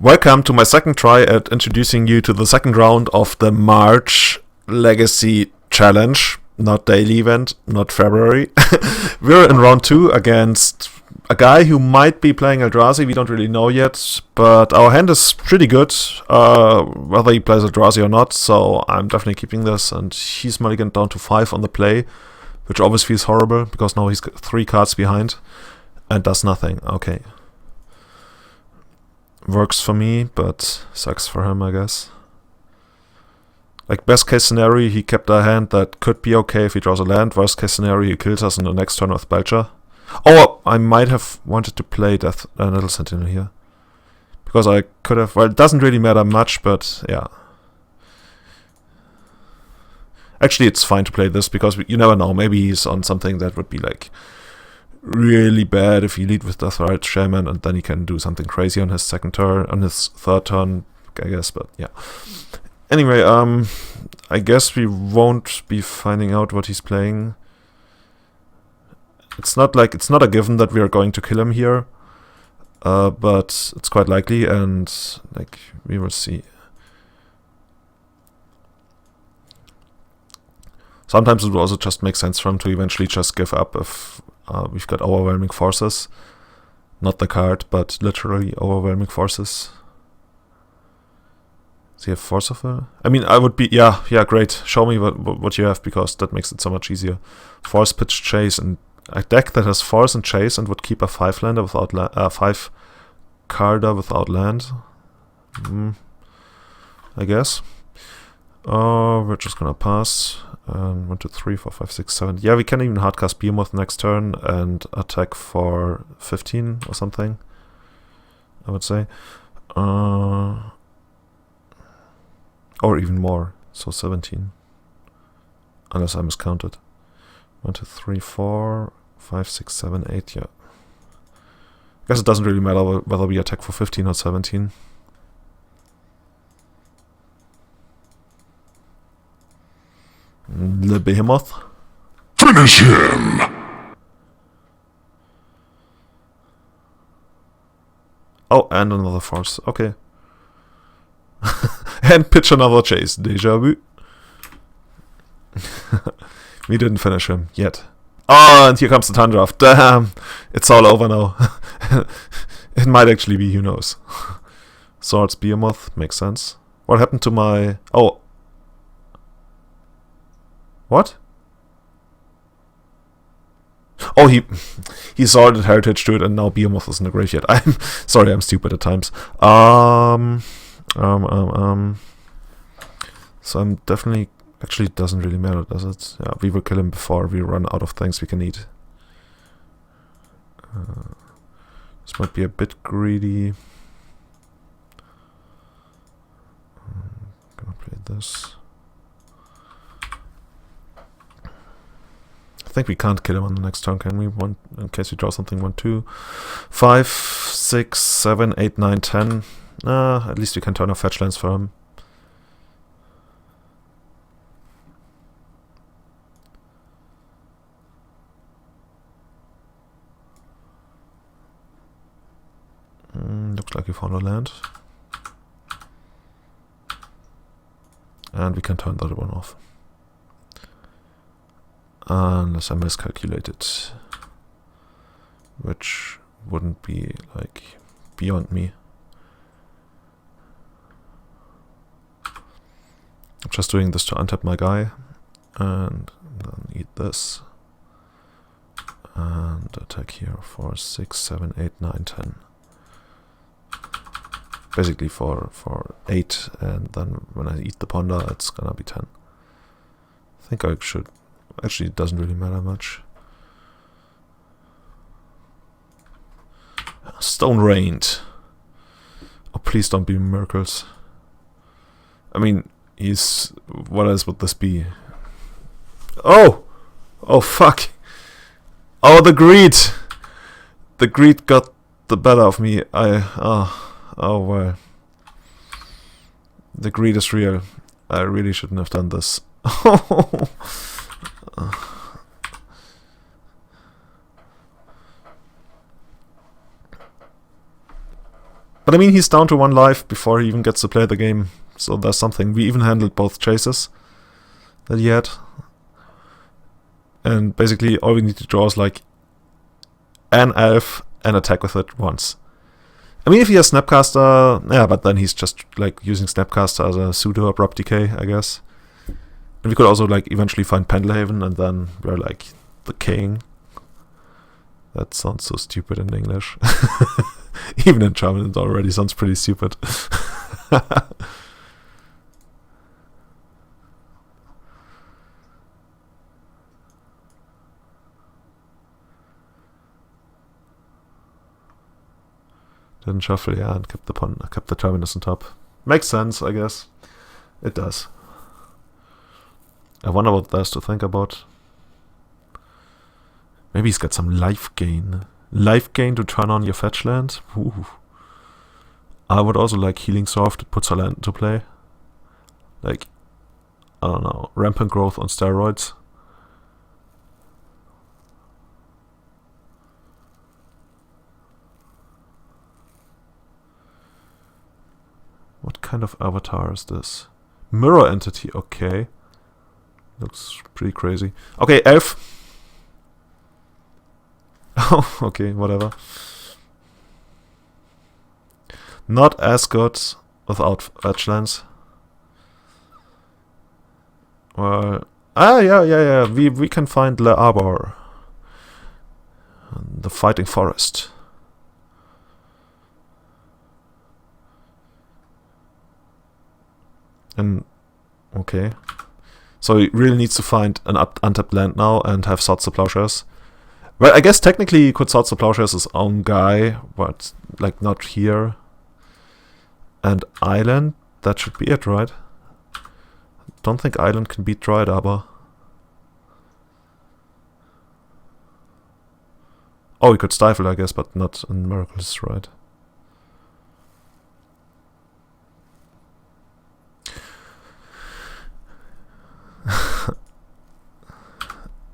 Welcome to my second try at introducing you to the second round of the March Legacy Challenge. Not daily event, not February. We're in round 2 against a guy who might be playing Eldrazi. We don't really know yet, but our hand is pretty good, whether he plays Eldrazi or not, so I'm definitely keeping this. And he's mulliganed down to 5 on the play, which always feels horrible, because now he's 3 cards behind and does nothing. Okay. Works for me, but sucks for him, I guess. Like, best case scenario, he kept a hand that could be okay if he draws a land. Worst case scenario, he kills us in the next turn with Belcher. Oh, I might have wanted to play Death Little Sentinel here. Because I could have... Well, it doesn't really matter much, but yeah. Actually, it's fine to play this, because you never know. Maybe he's on something that would be, like, really bad if you lead with Deathrite Shaman, and then he can do something crazy on his second turn, on his third turn, I guess, but yeah. Anyway, I guess we won't be finding out what he's playing. It's not a given that we are going to kill him here, but it's quite likely, and like we will see. Sometimes it will also just make sense for him to eventually just give up if we've got overwhelming forces. Not the card, but literally overwhelming forces. Does he have Force of Will? I mean, I would be... Yeah, great. Show me what you have, because that makes it so much easier. Force, Pitch, Chase, and a deck that has Force and Chase and would keep a 5-lander without 5-carder without land. I guess. We're just gonna pass. 1, 2, 3, 4, 5, 6, 7. Yeah, we can even hardcast Behemoth next turn and attack for 15 or something, I would say. Or even more, so 17. Unless I miscounted. 1, 2, 3, 4, 5, 6, 7, 8, yeah. I guess it doesn't really matter whether we attack for 15 or 17. The Behemoth. Finish him! Oh, and another Force. Okay. And pitch another Chase. Deja vu. We didn't finish him yet. Oh, and here comes the turn draft. Damn. It's all over now. It might actually be, who knows. Swords, Behemoth. Makes sense. What happened to my... Oh. What? Oh, he sorted Heritage to it, and now Behemoth is in the graveyard. I'm sorry, I'm stupid at times. So I'm definitely... Actually, it doesn't really matter, does it? Yeah, we will kill him before we run out of things we can eat. This might be a bit greedy. Gonna play this. I think we can't kill him on the next turn, can we? One, in case we draw something. 1, 2, 5, 6, 7, 8, 9, 10. At least we can turn off fetch lands for him. Looks like we found a land. And we can turn the other one off. Unless I miscalculated. Which wouldn't be, like, beyond me. I'm just doing this to untap my guy. And then eat this. And attack here for 6, 7, 8, 9, 10. Basically for 8, and then when I eat the Ponder, it's gonna be 10. I think I should... Actually, it doesn't really matter much. Stone Rained. Oh, please don't be miracles. I mean, he's... What else would this be? Oh! Oh, fuck! Oh, the greed! The greed got the better of me. Oh, well. The greed is real. I really shouldn't have done this. But I mean, he's down to 1 life before he even gets to play the game. So there's something. We even handled both chases that he had. And basically all we need to draw is like an elf and attack with it once. I mean, if he has Snapcaster, yeah, but then he's just like using Snapcaster as a pseudo abrupt decay, I guess. And we could also like eventually find Pendelhaven, and then we're like the king. That sounds so stupid in English. Even in German it already sounds pretty stupid. Didn't shuffle, yeah, and kept the terminus on top. Makes sense, I guess. It does. I wonder what there's to think about. Maybe he's got some life gain. Life gain to turn on your fetch land? Ooh. I would also like Healing Surf to put a land into play. Like, I don't know, rampant growth on steroids. What kind of avatar is this? Mirror entity, okay. Looks pretty crazy. Okay, elf. Oh, okay, whatever. Not as good without fetchlands. Well, yeah. We can find Le Arbor, the Fighting Forest. And okay, so he really needs to find an untapped land now and have Swords to Plowshares. Well, I guess technically he could Swords to Plowshares his own guy, but like not here. And Island, that should be it, right? Don't think Island can beat Dryad Arbor. Oh, he could Stifle, I guess, but not in Miracles, right?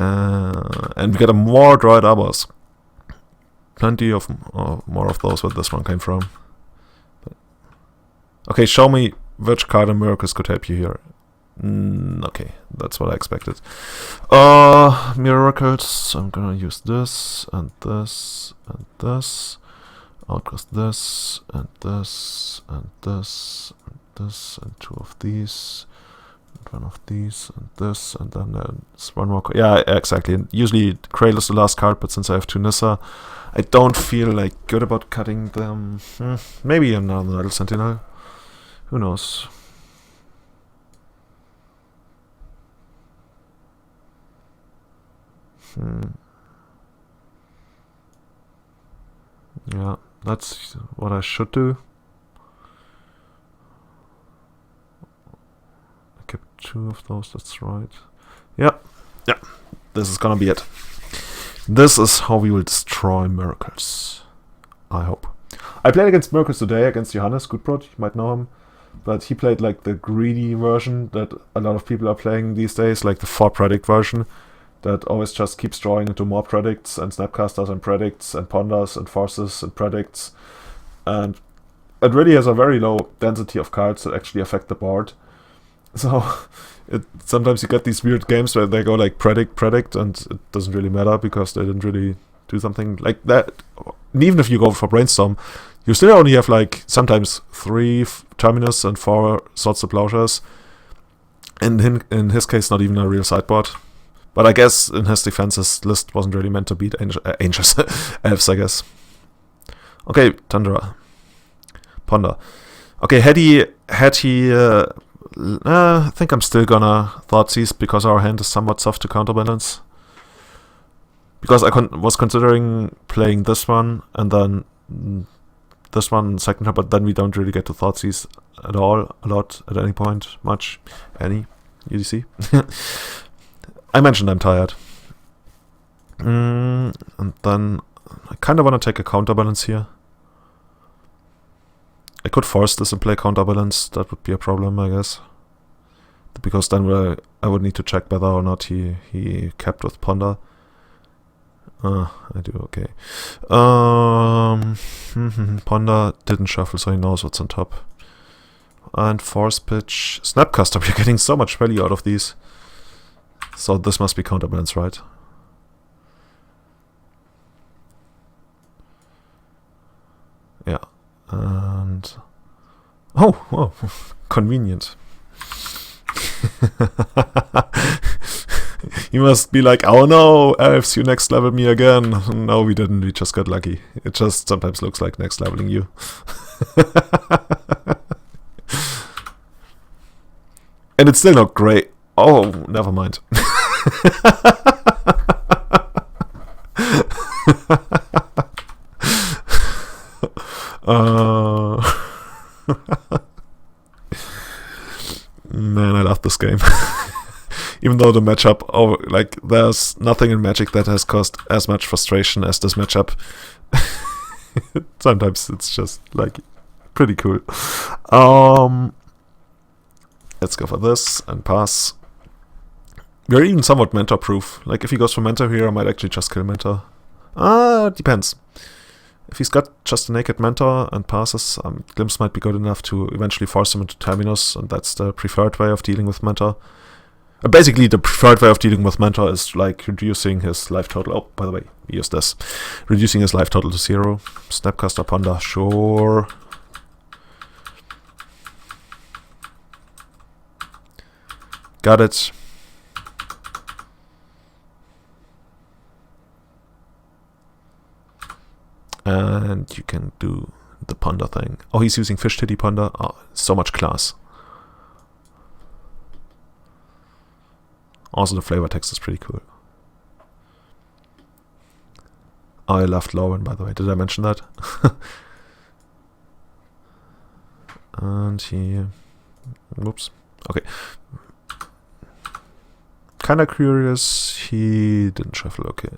And we get a more Dryad Arbors. Plenty of more of those where this one came from. But okay, show me which card in Miracles could help you here. Okay, that's what I expected. Miracles, I'm gonna use this, and this, and this. Outcast this, and this, and this, and this, and 2 of these. One of these and this, and then there's one more. Yeah, exactly. And usually Krail is the last card, but since I have 2 Nissa, I don't feel like good about cutting them. Maybe another Idle Sentinel. Who knows? Yeah, that's what I should do. 2 of those, that's right. Yeah. This is gonna be it. This is how we will destroy Miracles. I hope. I played against Miracles today, against Johannes Gutbrot, you might know him. But he played like the greedy version that a lot of people are playing these days, like the 4 predict version, that always just keeps drawing into more predicts and Snapcasters and predicts and ponders and forces and predicts. And it really has a very low density of cards that actually affect the board. So sometimes you get these weird games where they go like predict, and it doesn't really matter because they didn't really do something like that. And even if you go for Brainstorm, you still only have like sometimes 3 Terminus and 4 Swords to Plowshares. And in his case, not even a real sideboard. But I guess in his defense, his list wasn't really meant to beat Angels, Elves, I guess. Okay, Tundra. Ponder. Okay, had he I think I'm still gonna Thoughtseize because our hand is somewhat soft to counterbalance. Because I was considering playing this one and then this one second turn, but then we don't really get to Thoughtseize at all, a lot, at any point, much, any, UDC. I mentioned I'm tired. And then I kind of want to take a counterbalance here. I could force this and play counterbalance, that would be a problem, I guess. Because then I would need to check whether or not he kept with Ponder. I do, okay. Ponder didn't shuffle, so he knows what's on top. And Force Pitch. Snapcaster, we're getting so much value out of these. So this must be counterbalance, right? Yeah. And... Oh, convenient. You must be like, oh no, Elves, you next level me again. No, we didn't, we just got lucky. It just sometimes looks like next leveling you. And it's still not great. Oh, never mind. Man, I love this game. Even though the matchup, there's nothing in Magic that has caused as much frustration as this matchup. Sometimes it's just like pretty cool. Let's go for this and pass. We're even somewhat mentor proof. Like if he goes for mentor here, I might actually just kill mentor. Depends. If he's got just a naked mentor and passes, Glimpse might be good enough to eventually force him into Terminus, and that's the preferred way of dealing with mentor. Basically, the preferred way of dealing with mentor is like reducing his life total. Oh, by the way, we use this. Reducing his life total to 0. Snapcaster Ponder, sure. Got it. And you can do the Ponder thing. Oh, he's using Fish Titty Ponder. Oh, so much class. Also, the flavor text is pretty cool. I loved Lauren, by the way. Did I mention that? And he... Whoops. Okay. Kinda curious. He didn't shuffle. Okay.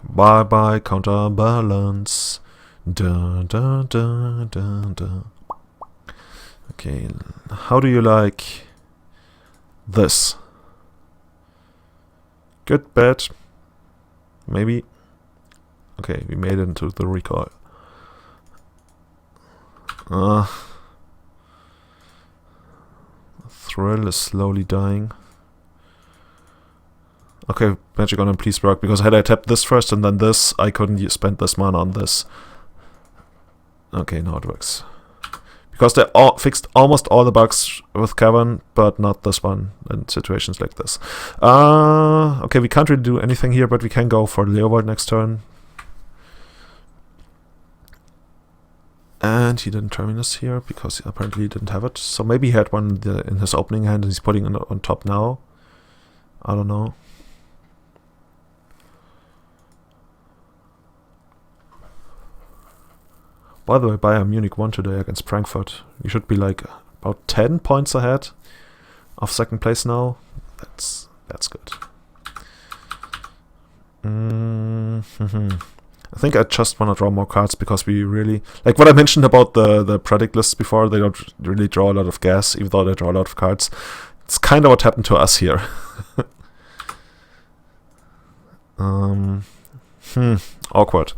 Bye-bye, counterbalance. Da da da da da. Okay, how do you like this? Good, bad, maybe. Okay, we made it into the recoil. Thrill is slowly dying. Okay, Magic on him, please work, because had I tapped this first and then this, I couldn't spend this mana on this. Okay, now it works. Because they fixed almost all the bugs with Cavern, but not this one in situations like this. Okay, we can't really do anything here, but we can go for Leovold next turn. And he didn't Terminus here, because apparently he didn't have it. So maybe he had one in his opening hand and he's putting it on top now. I don't know. By the way, Bayern Munich won today against Frankfurt. You should be like about 10 points ahead of second place now. That's good. I think I just want to draw more cards because we really... Like what I mentioned about the predict lists before, they don't really draw a lot of gas, even though they draw a lot of cards. It's kind of what happened to us here. Awkward.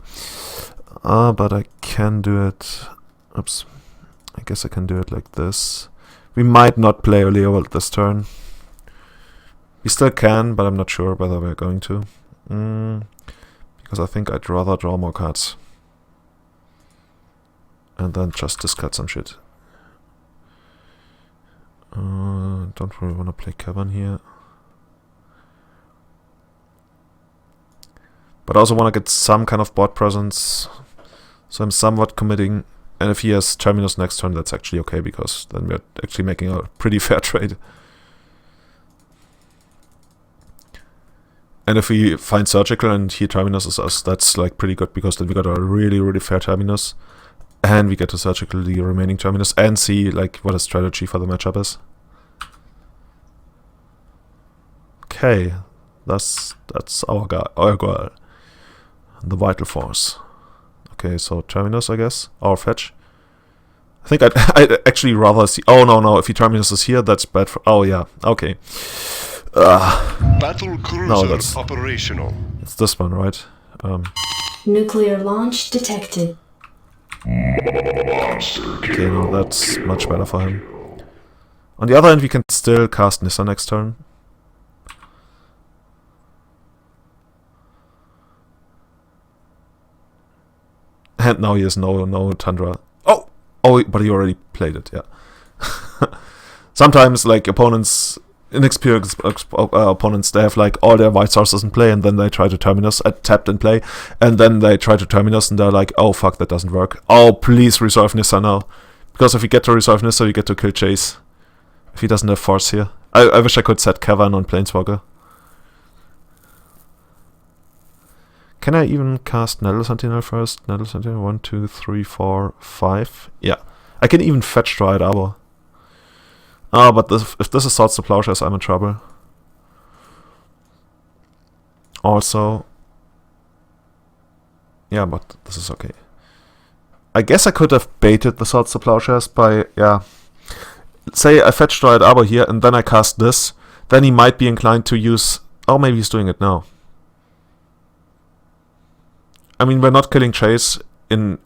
But I can do it... Oops. I guess I can do it like this. We might not play Leovold this turn. We still can, but I'm not sure whether we're going to. Because I think I'd rather draw more cards. And then just discard some shit. Don't really want to play Cavern here. But I also want to get some kind of board presence. So I'm somewhat committing. And if he has Terminus next turn, that's actually okay, because then we're actually making a pretty fair trade. And if we find Surgical and he Terminus us, that's like pretty good, because then we got a really, really fair Terminus. And we get to Surgical the remaining Terminus and see like what his strategy for the matchup is. Okay, that's our guy, our girl. The Vital Force. Okay, so Terminus, I guess, or fetch. I think I'd actually rather see... Oh, no, if he Terminus is here, that's bad for... Oh, yeah, okay. Battle cruiser that's- operational. It's this one, right? Nuclear launch detected. Okay, no, that's much better for him. On the other hand, we can still cast Nissa next turn. And now he has no Tundra. Oh, but he already played it. Yeah. Sometimes, like opponents, inexperienced opponents, they have like all their white sources in play, and then they try to Terminus, tapped in play, and then they try to Terminus, and they're like, oh fuck, that doesn't work. Oh, please resolve Nissa now, because if you get to resolve Nissa, you get to kill Chase. If he doesn't have force here, I wish I could set Cavern on Planeswalker. Can I even cast Nettle Sentinel first? Nettle Sentinel, 1, 2, 3, 4, 5. Yeah. I can even fetch Dryad Arbor. But if this is Swords to Plowshares, I'm in trouble. Also... Yeah, but this is okay. I guess I could have baited the Swords to Plowshares by... Yeah. Say I fetch Dryad Arbor here, and then I cast this. Then he might be inclined to use... Oh, maybe he's doing it now. I mean, we're not killing Chase in,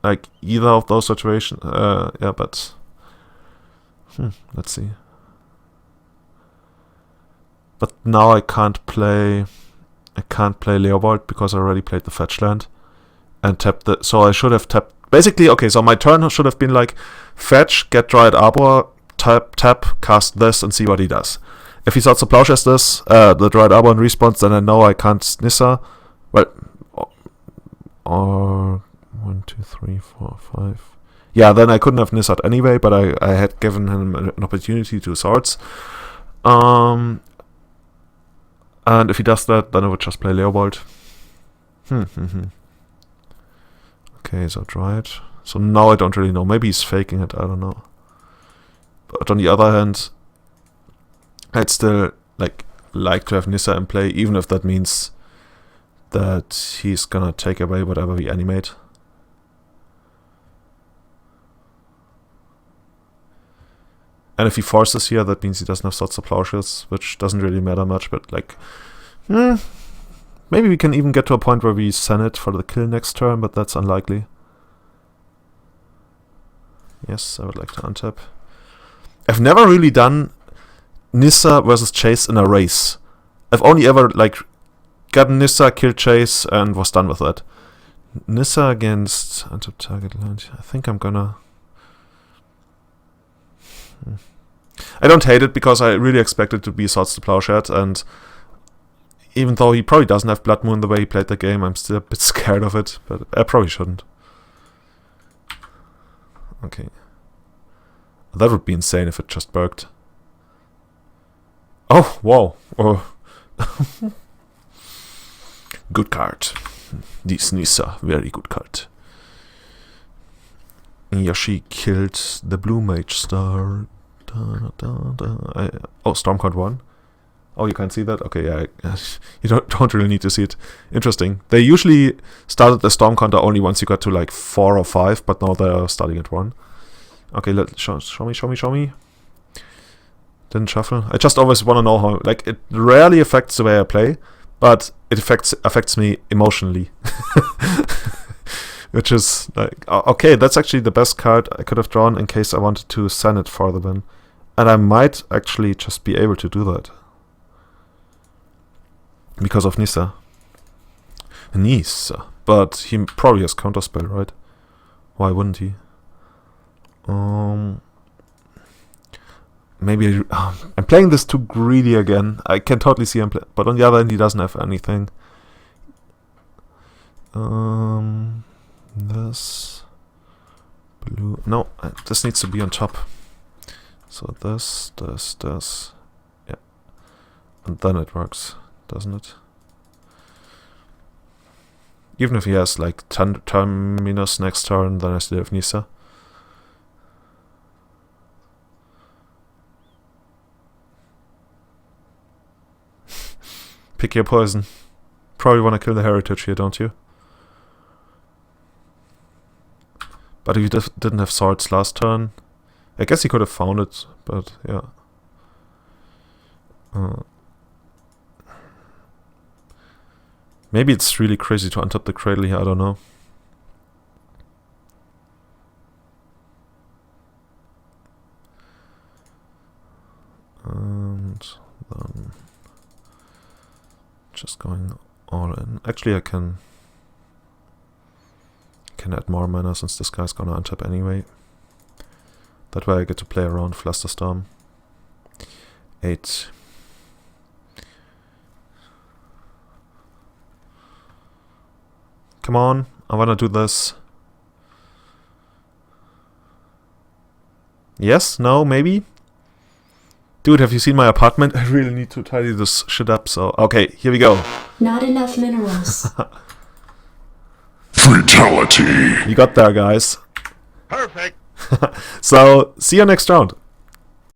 like, either of those situations. Yeah, but... let's see. But now I can't play... Leovold because I already played the fetch land. And tapped the... So I should have tapped... Basically, okay, so my turn should have been like... Fetch, get Dryad Arbor, tap, cast this, and see what he does. If he starts to Plowshares this, the Dryad Arbor in response, then I know I can't Nissa. Well... Or 1, 2, 3, 4, 5. Yeah, then I couldn't have Nissad anyway, but I had given him an opportunity to Swords. And if he does that, then I would just play Leovold. Okay, so Dryad. So now I don't really know. Maybe he's faking it, I don't know. But on the other hand, I'd still like to have Nissa in play, even if that means that he's gonna take away whatever we animate. And if he forces here, that means he doesn't have Swords to Plowshares, which doesn't really matter much, but like... maybe we can even get to a point where we send it for the kill next turn, but that's unlikely. Yes, I would like to untap. I've never really done Nissa versus Chase in a race. I've only ever, like... got Nissa, killed Chase, and was done with that. Nissa against untap target land. I think I'm gonna... I don't hate it because I really expect it to be Swords to Plowshares, and even though he probably doesn't have Blood Moon the way he played the game, I'm still a bit scared of it, but I probably shouldn't. Okay. That would be insane if it just burked. Oh, wow. Oh. Good card. This Nissa, very good card. Yoshi killed the Blue Mage Star. Oh, Stormcount 1. Oh, you can't see that? Okay, yeah. You don't really need to see it. Interesting. They usually started the Storm Counter only once you got to like 4 or 5, but now they're starting at 1. Okay, show me. Didn't shuffle. I just always want to know how... Like, it rarely affects the way I play, but it affects me emotionally. Which is like... Okay, that's actually the best card I could have drawn in case I wanted to send it for the win. And I might actually just be able to do that. Because of Nissa. But he probably has Counterspell, right? Why wouldn't he? Maybe... I'm playing this too greedy again. I can totally see him play... But on the other hand, he doesn't have anything. This... Blue... No, this needs to be on top. So this... Yeah. And then it works, doesn't it? Even if he has like Terminus next turn, then I still have Nissa. Pick your poison. Probably want to kill the Heritage here, don't you? But if you didn't have swords last turn, I guess he could have found it, but yeah. Maybe it's really crazy to untap the Cradle here, I don't know. And then just going all in. Actually, I can add more mana since this guy's gonna untap anyway. That way I get to play around Flusterstorm. 8. Come on, I wanna do this. Yes? No? Maybe? Dude, have you seen my apartment? I really need to tidy this shit up, so... Okay, here we go. Not enough minerals. Fatality. You got there, guys. Perfect. So, see you next round.